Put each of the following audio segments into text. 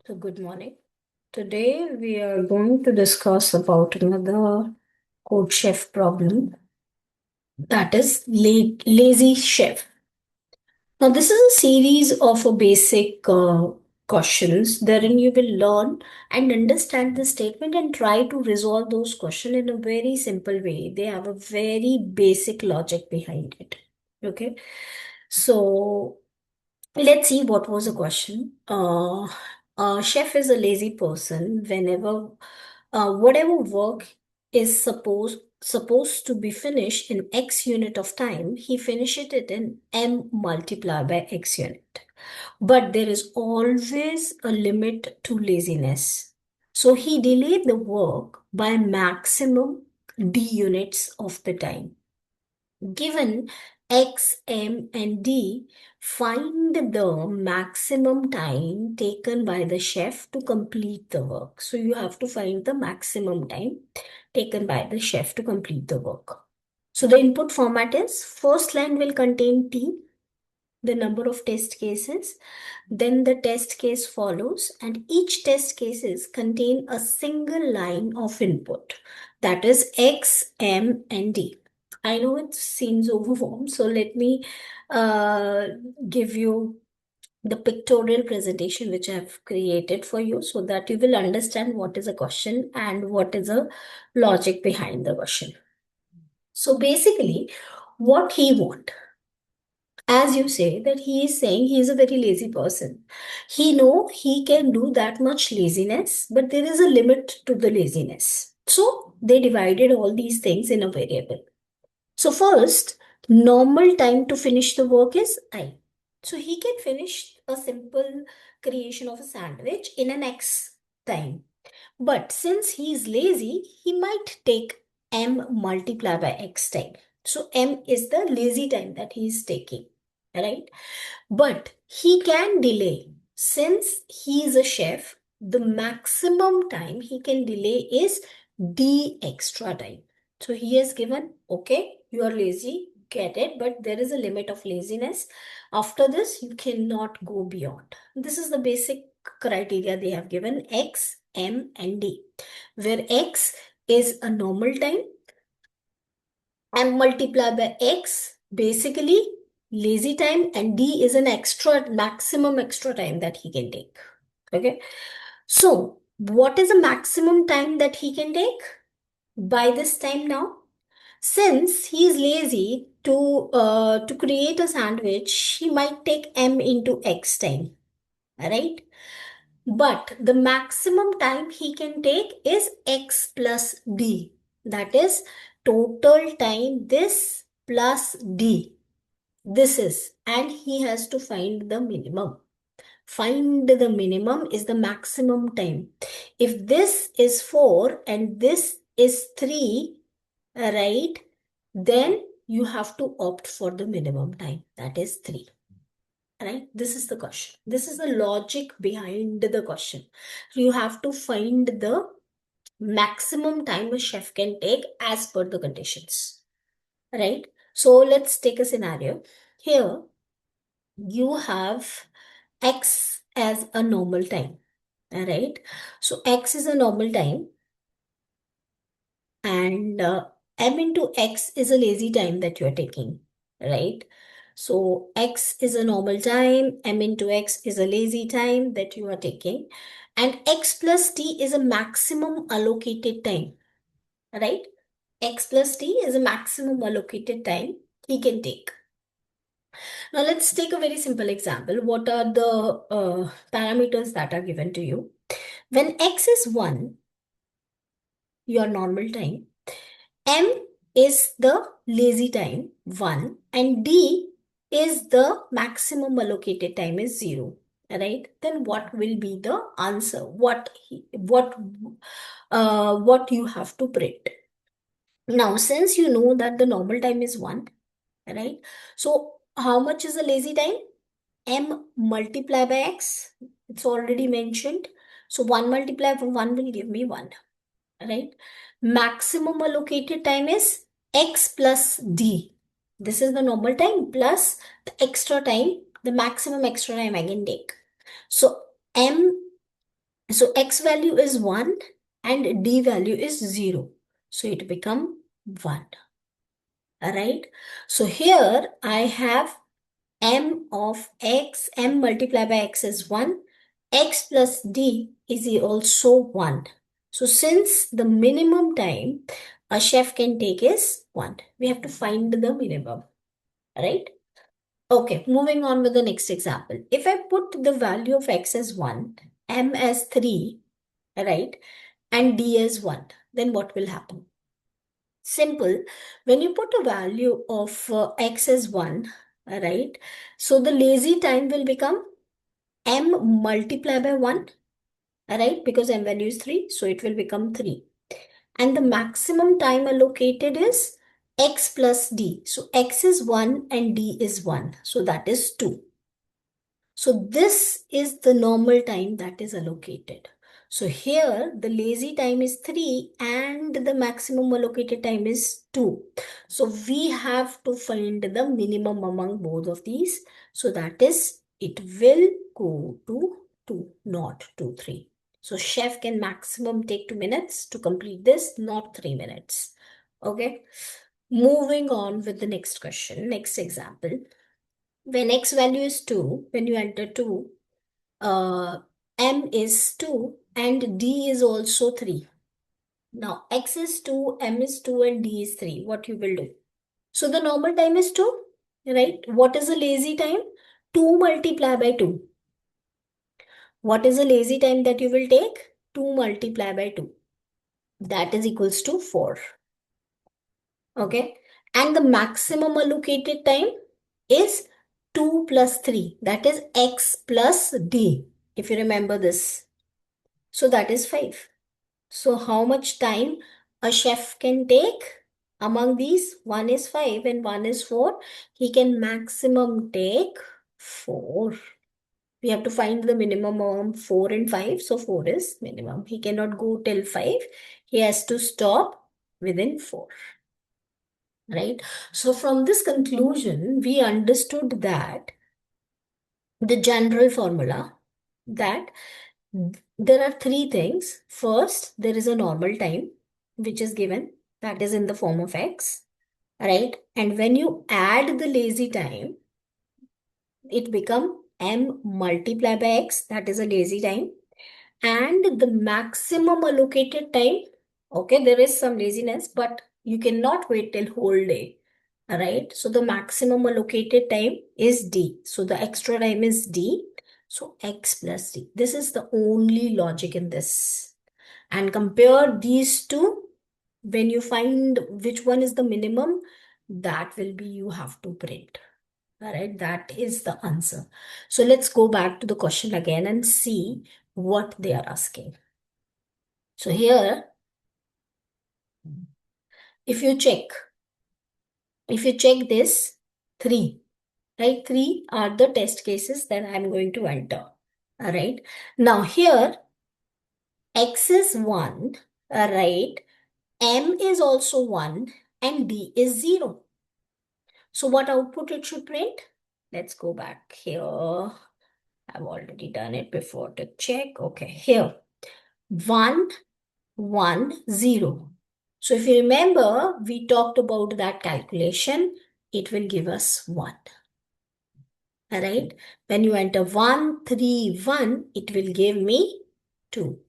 So good morning. Today we are going to discuss about another code chef problem, that is lazy chef. Now this is a series of basic questions wherein you will learn and understand the statement and try to resolve those questions in a very simple way. They have a very basic logic behind it. Okay. So let's see what was the question. Chef is a lazy person whenever whatever work is supposed to be finished in X unit of time, he finishes it in M multiplied by X unit. But there is always a limit to laziness. So he delayed the work by maximum D units of the time. Given X, M, and D, find the maximum time taken by the chef to complete the work. So you have to find the maximum time taken by the chef to complete the work. So the input format is first line will contain T, the number of test cases, then the test case follows, and each test cases contain a single line of input, that is X, M, and D. I know it seems overwhelmed, so let me uh, give you the pictorial presentation which I have created for you so that you will understand what is a question and what is a logic behind the question. So basically, what he want, as you say, that he is saying he is a very lazy person. He know he can do that much laziness, but there is a limit to the laziness, so they divided all these things in a variable. So first, normal time to finish the work is I. So he can finish a simple creation of a sandwich in an X time, but since he is lazy, he might take M multiplied by X time. So M is the lazy time that he is taking, right? But he can delay. Since he is a chef, the maximum time he can delay is D extra time. So he has given, okay, you are lazy, get it, but there is a limit of laziness. After this, you cannot go beyond. This is the basic criteria they have given: X, M, and D, where X is a normal time, M multiplied by X, basically lazy time, and D is an extra maximum extra time that he can take. Okay. So what is the maximum time that he can take by this time now? Since he is lazy to create a sandwich, he might take M into X time, right? But the maximum time he can take is X plus D. That is total time this plus D. This is, and he has to find the minimum. Find the minimum is the maximum time. If this is 4 and this is 3, right, then you have to opt for the minimum time, that is 3. Right? This is the question. This is the logic behind the question. You have to find the maximum time a chef can take as per the conditions. Right? So let's take a scenario. Here, you have X as a normal time. Right? So X is a normal time, and M into X is a lazy time that you are taking. Right? So X is a normal time, M into X is a lazy time that you are taking, and X plus T is a maximum allocated time, right? X plus T is a maximum allocated time he can take. Now let's take a very simple example. What are the parameters that are given to you? When X is 1, your normal time, M is the lazy time, 1, and D is the maximum allocated time is 0, right? Then what will be the answer? What you have to print? Now, since you know that the normal time is 1, right? So how much is the lazy time? M multiplied by X. It's already mentioned. So 1 multiplied by 1 will give me 1. Right? Maximum allocated time is X plus D. This is the normal time plus the extra time, the maximum extra time I can take. So M So x value is 1 and d value is 0. So it become 1. Alright. So here I have m of x, m multiplied by x is 1. X plus d is also 1. So since the minimum time a chef can take is 1, we have to find the minimum. Right? Okay, moving on with the next example. If I put the value of x as 1, m as 3, right, and d as 1, then what will happen? Simple. When you put a value of x as 1, right, so the lazy time will become m multiplied by 1, right, because m value is 3, so it will become 3. And the maximum time allocated is x plus d. So x is 1 and d is 1, so that is 2. So this is the normal time that is allocated. So here the lazy time is 3 and the maximum allocated time is 2. So we have to find the minimum among both of these. So that is, it will go to 2, not 2, 3. So chef can maximum take 2 minutes to complete this, not 3 minutes. Okay. Moving on with the next question, next example. When x value is 2, when you enter 2, m is 2 and d is also 3. Now, x is 2, m is 2 and d is 3. What you will do? So, the normal time is 2, right? What is the lazy time? 2 multiply by 2. What is the lazy time that you will take? 2 multiply by 2. That is equals to 4. Okay. And the maximum allocated time is 2 plus 3. That is x plus d. If you remember this. So that is 5. So how much time a chef can take among these? One is 5 and one is 4. He can maximum take 4. We have to find the minimum among 4 and 5. So 4 is minimum. He cannot go till 5. He has to stop within 4. Right? So from this conclusion, we understood that the general formula that there are three things. First, there is a normal time which is given, that is in the form of x, right? And when you add the lazy time, it become m multiplied by x, that is a lazy time, and the maximum allocated time. Okay, there is some laziness, but you cannot wait till whole day. All right. So the maximum allocated time is d. So the extra time is d. So x plus d. This is the only logic in this. And compare these two. When you find which one is the minimum, that will be you have to print. All right, that is the answer. So let's go back to the question again and see what they are asking. So here, if you check, this, 3, right? 3 are the test cases that I'm going to enter. All right. Now here, x is 1, all right? M is also 1 and D is 0. So what output it should print? Let's go back here. I've already done it before to check. Okay, here 1, 1, 0. So if you remember, we talked about that calculation. It will give us 1. All right. When you enter 1, 3, 1, it will give me 2.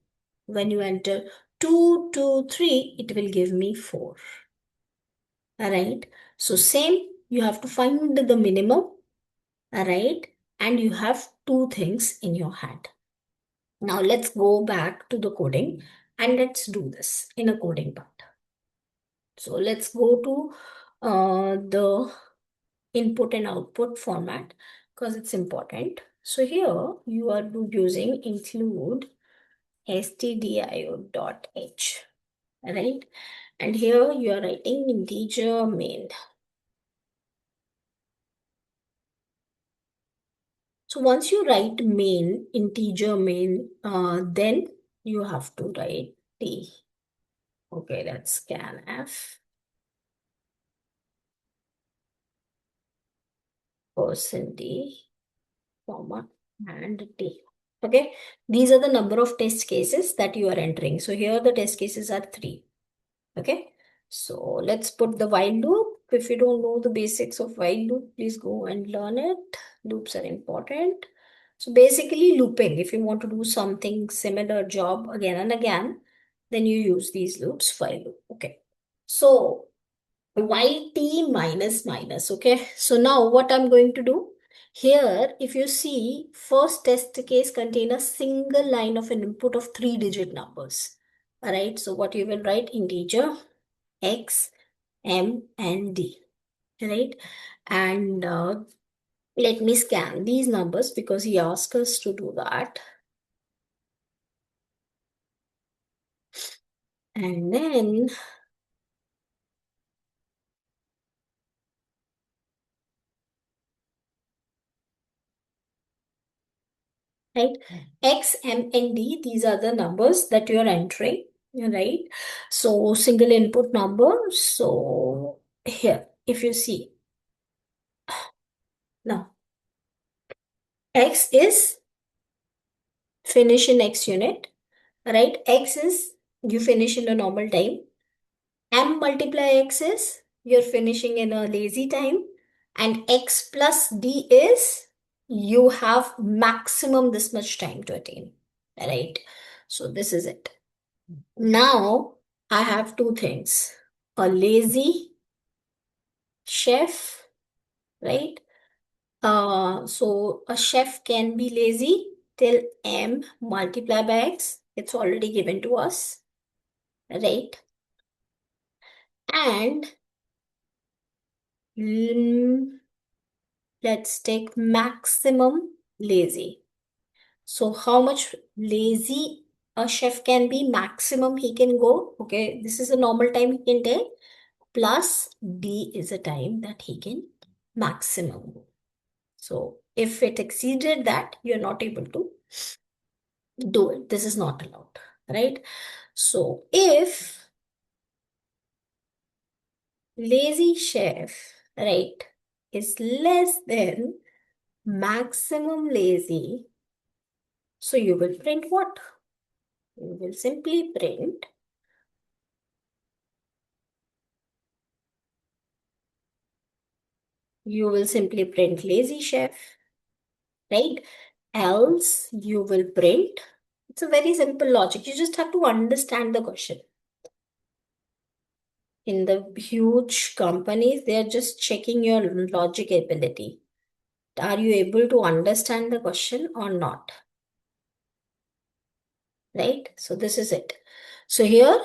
When you enter 2, 2, 3, it will give me 4. All right. So same, you have to find the minimum. All right. And you have two things in your hand. Now let's go back to the coding and let's do this in a coding part. So let's go to the input and output format because it's important. So here you are using include stdio.h, right? And here you are writing integer main. So once you write main, integer main, then you have to write t. Okay, that's scanf %d, comma, and t. Okay, these are the number of test cases that you are entering. So here the test cases are 3. Okay, so let's put the while loop. If you don't know the basics of while loop, please go and learn it. Loops are important. So basically looping, if you want to do something similar job again and again, then you use these loops, while loop. Okay, so yt minus minus. Okay, so now what I'm going to do here, if you see, first test case contain a single line of an input of 3-digit numbers. All right, so what you will write, integer x, m, and d. Right, and let me scan these numbers because he asked us to do that. And then right, x, m, and d, these are the numbers that you are entering, right? So single input number. So here, if you see now, x is finish in x unit, right? X is you finish in a normal time. M multiply x is you're finishing in a lazy time, and x plus d is you have maximum this much time to attain, right? So this is it. Now I have two things, a lazy chef, right? So a chef can be lazy till m multiply by x. It's already given to us, right? And mm, let's take maximum lazy. So how much lazy a chef can be, maximum he can go. Okay, this is a normal time he can take, plus D is a time that he can maximum go. So if it exceeded that, you're not able to do it. This is not allowed, right? So if lazy chef, right, is less than maximum lazy, so you will print what? You will simply print lazy chef, right? Else you will print. It's a very simple logic. You just have to understand the question. In the huge companies, they are just checking your logic ability. Are you able to understand the question or not? Right? So this is it. So here,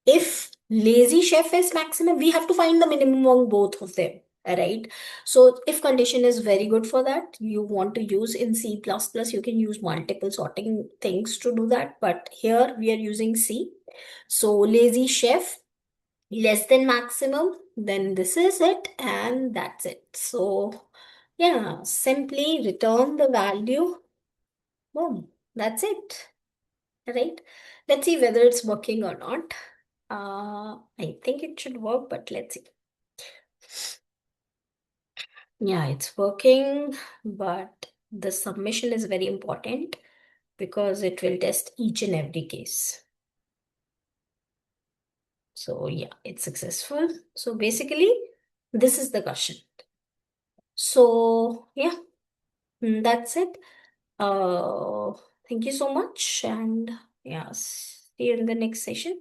if lazy chef is maximum, we have to find the minimum on both of them. Right? So if condition is very good for that, you want to use in C++, you can use multiple sorting things to do that. But here we are using C. So lazy chef less than maximum, then this is it, and that's it. So yeah, simply return the value. Boom, that's it. Right? Let's see whether it's working or not. I think it should work, but let's see. Yeah, it's working, but the submission is very important because it will test each and every case. So yeah, it's successful. So basically, this is the question. So yeah, that's it. Uh, Thank you so much, and yeah, see you in the next session.